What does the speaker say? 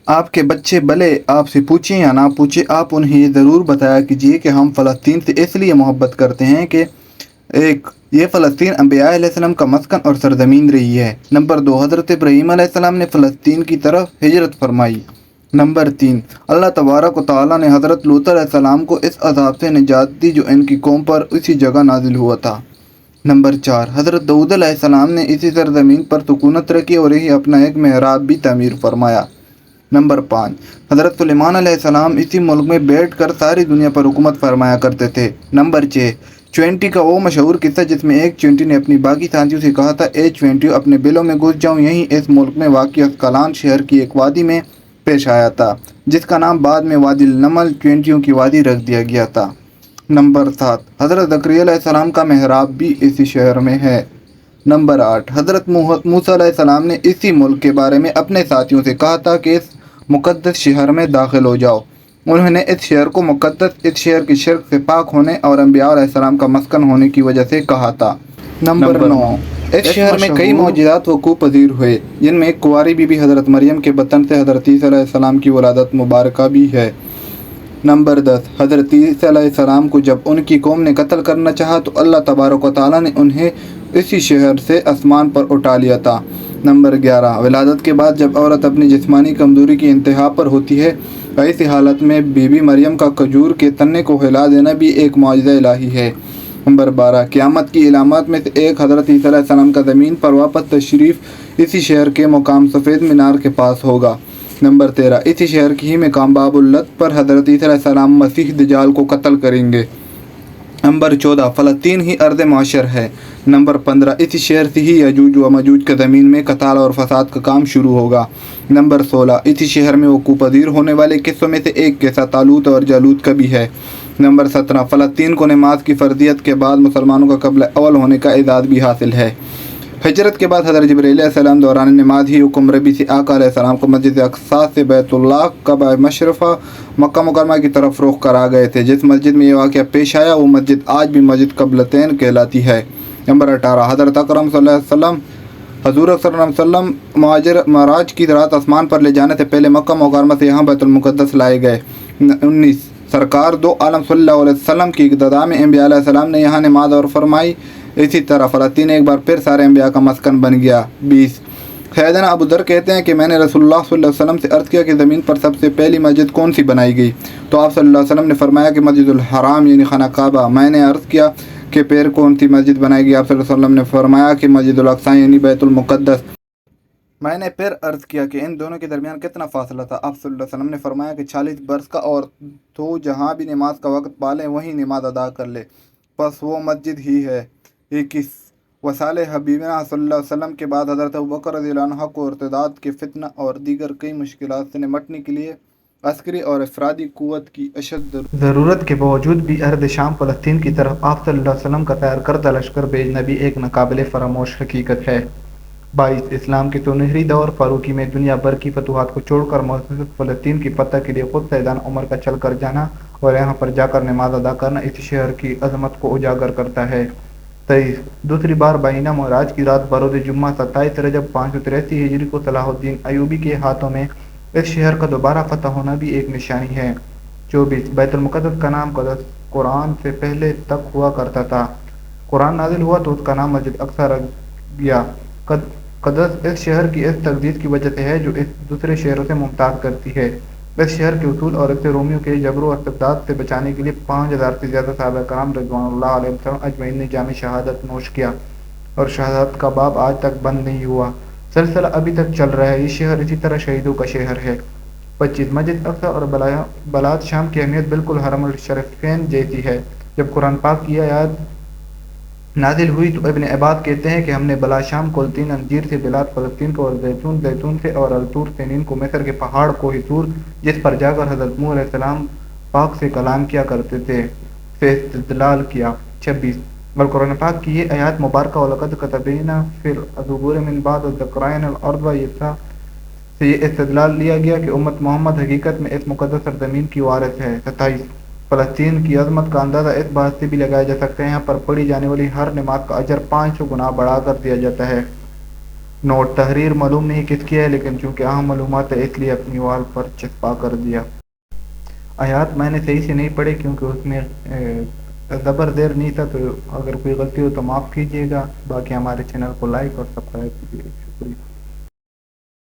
آپ کے بچے بھلے آپ سے پوچھیں یا نہ پوچھیں، آپ انہیں یہ ضرور بتایا کیجیے کہ ہم فلسطین سے اس لیے محبت کرتے ہیں کہ یہ فلسطین انبیاء علیہ السلام کا مسکن اور سرزمین رہی ہے۔ نمبر 2، حضرت ابراہیم علیہ السلام نے فلسطین کی طرف ہجرت فرمائی۔ نمبر 3، اللہ تبارک و تعالیٰ نے حضرت لوط علیہ السلام کو اس عذاب سے نجات دی جو ان کی قوم پر اسی جگہ نازل ہوا تھا۔ نمبر 4، حضرت داؤد علیہ السلام نے اسی سرزمین پر سکونت رکھی اور یہی اپنا ایک محراب بھی تعمیر فرمایا۔ نمبر 5، حضرت سلیمان علیہ السلام اسی ملک میں بیٹھ کر ساری دنیا پر حکومت فرمایا کرتے تھے۔ نمبر 6، چونٹی کا وہ مشہور قصہ جس میں ایک چونٹی نے اپنی باقی ساتھیوں سے کہا تھا، اے چونٹیوں اپنے بلوں میں گھس جاؤں، یہی اس ملک میں واقع اسقلان شہر کی ایک وادی میں پیش آیا تھا جس کا نام بعد میں وادی النمل چونٹیوں کی وادی رکھ دیا گیا تھا۔ نمبر 7، حضرت زکریا علیہ السلام کا محراب بھی اسی شہر میں ہے۔ نمبر 8، حضرت موسیٰ علیہ السلام نے اسی ملک کے بارے میں اپنے ساتھیوں سے کہا تھا کہ اس مقدس شہر میں داخل ہو جاؤ۔ انہوں نے اس شہر کو مقدس، اس شہر کی شرک سے پاک ہونے اور انبیاء علیہ السلام کا مسکن ہونے کی وجہ سے کہا تھا۔ نمبر 9، اس شہر میں کئی معجزات وقوع پذیر ہوئے جن میں ایک کنواری بی بی حضرت مریم کے بطن سے حضرت عیسیٰ علیہ السلام کی ولادت مبارکہ بھی ہے۔ نمبر 10، حضرت عیسیٰ علیہ السلام کو جب ان کی قوم نے قتل کرنا چاہا تو اللہ تبارک و تعالیٰ نے انہیں اسی شہر سے آسمان پر اٹھا لیا تھا۔ نمبر 11، ولادت کے بعد جب عورت اپنی جسمانی کمزوری کی انتہا پر ہوتی ہے، ایسی حالت میں بی بی مریم کا کھجور کے تنے کو ہلا دینا بھی ایک معجزہ الہی ہے۔ نمبر 12، قیامت کی علامات میں سے ایک حضرت عیسیٰ علیہ السلام کا زمین پر واپس تشریف اسی شہر کے مقام سفید مینار کے پاس ہوگا۔ نمبر 13، اسی شہر کی ہی مقام باب اللت پر حضرت عیسیٰ علیہ السلام مسیح دجال کو قتل کریں گے۔ نمبر 14، فلسطین ہی ارض معشر ہے۔ نمبر 15، اسی شہر سے ہی یجوج و مجوج کا زمین میں قتال اور فساد کا کام شروع ہوگا۔ نمبر 16، اسی شہر میں وقوع پذیر ہونے والے قصوں میں سے ایک قصہ طالوت اور جالوت کا بھی ہے۔ نمبر 17، فلسطین کو نماز کی فرضیت کے بعد مسلمانوں کا قبلہ اول ہونے کا اعزاز بھی حاصل ہے۔ ہجرت کے بعد حضرت جبرائیل علیہ السلام دوران نماز ہی حکم ربی سے آقا علیہ السلام کو مسجد اقصی سے بیت اللہ کعبہ مشرفہ مکہ مکرمہ کی طرف رخ کرا گئے تھے۔ جس مسجد میں یہ واقعہ پیش آیا وہ مسجد آج بھی مسجد قبلتین کہلاتی ہے۔ نمبر 18، حضرت اکرم صلی اللہ علیہ وسلم حضور صلی اللہ علیہ وسلم معراج کی رات آسمان پر لے جانے سے پہلے مکہ مکرمہ سے یہاں بیت المقدس لائے گئے۔ 19، سرکار دو عالم صلی اللہ علیہ وسلم کی اقتداء میں انبیاء علیہ السلام نے یہاں نماز اور فرمائی، اسی طرح فلسطین ایک بار پھر سارے انبیاء کا مسکن بن گیا۔ 20، سیدنا ابو ذر کہتے ہیں کہ میں نے رسول اللہ صلی اللہ علیہ وسلم سے عرض کیا کہ زمین پر سب سے پہلی مسجد کون سی بنائی گئی؟ تو آپ صلی اللہ علیہ وسلم نے فرمایا کہ مسجد الحرام یعنی خانہ کعبہ۔ میں نے عرض کیا کہ پھر کون سی مسجد بنائی گئی؟ آپ صلی اللہ علیہ وسلم نے فرمایا کہ مسجد الاقصی یعنی بیت المقدس۔ میں نے پھر عرض کیا کہ ان دونوں کے درمیان کتنا فاصلہ تھا؟ آپ صلی اللہ علیہ وسلم نے فرمایا کہ 40 برس کا، اور تو جہاں بھی نماز کا وقت پالیں وہیں نماز ادا کر لے، بس وہ مسجد ہی ہے۔ 21، وصال حبیبنا صلی اللہ علیہ وسلم کے بعد حضرت ابوبکر رضی اللہ عنہ کو ارتداد کے فتنہ اور دیگر کئی مشکلات سے نمٹنے کے لیے عسکری اور افرادی قوت کی اشد ضرورت کے باوجود بھی ارض شام فلسطین کی طرف آپ صلی اللہ علیہ وسلم کا تیار کردہ لشکر بھیجنا بھی ایک ناقابل فراموش حقیقت ہے۔ 22، اسلام کے سنہری دور فاروقی میں دنیا بھر کی فتوحات کو چھوڑ کر مقدس فلسطین کی فتح کے لیے خود سیدنا عمر کا چل کر جانا اور یہاں پر جا کر نماز ادا کرنا اس شہر کی عظمت کو اجاگر کرتا ہے۔ 23، دوسری بار بائینہ معراج کی رات بروز جمعہ 27 رجب 583 ہجری کو صلاح الدین ایوبی کے ہاتھوں میں اس شہر کا دوبارہ فتح ہونا بھی ایک نشانی ہے۔ 24، بیت المقدس کا نام قدس قرآن سے پہلے تک ہوا کرتا تھا، قرآن نازل ہوا تو اس کا نام مسجد اقصی رکھ گیا۔ قدس اس شہر کی اس تقدیس کی وجہ سے ہے جو اس دوسرے شہروں سے ممتاز کرتی ہے۔ اس شہر کے اصول اور اسے رومیوں کے جبر و استبداد سے بچانے کے لیے 5000 سے زیادہ صحابہ کرام رضوان اللہ علیہم اجمعین نے جام شہادت نوش کیا، اور شہادت کا باب آج تک بند نہیں ہوا، سلسلہ ابھی تک چل رہا ہے۔ یہ شہر اسی طرح شہیدوں کا شہر ہے۔ 25، مسجد اقصی اور بلاد شام کی اہمیت بالکل حرم الشریفین جیسی ہے۔ جب قرآن پاک کی آیات نازل ہوئی تو ابن عباس کہتے ہیں کہ ہم نے بلا شام کو تین انجیر سے بلاد فلسطین کو، اور زیتون سے، اور الطور سنین کو مصر کے پہاڑ کوہ طور جس پر جا کر حضرت نوح علیہ السلام پاک سے کلام کیا کرتے تھے سے استدلال کیا۔ 26، بل قرآن پاک کی یہ آیات مبارکہ وَلَقَدْ كَتَبْنَا فِي الزُّبُورِ مِن بَعْدِ الذِّكْرِ الْأَرْضَ یسعیٰ سے یہ استدلال لیا گیا کہ امت محمد حقیقت میں اس مقدس سرزمین کی وارث ہے۔ 27، فلسطین کی عظمت کا اندازہ اس بات سے بھی لگایا جا سکتا ہے یہاں پر پڑھی جانے والی ہر نماز کا اجر 500 گنا بڑھا کر دیا جاتا ہے۔ نوٹ تحریر معلوم نہیں کس کی ہے، لیکن چونکہ اہم معلومات ہے اس لیے اپنی وال پر چسپاں کر دیا۔ آیات میں نے صحیح سے نہیں پڑھی کیونکہ اس میں زبر زیر نہیں تھا، تو اگر کوئی غلطی ہو تو معاف کیجیے گا، باقی ہمارے چینل کو لائک اور سبسکرائب کیجیے، شکریہ۔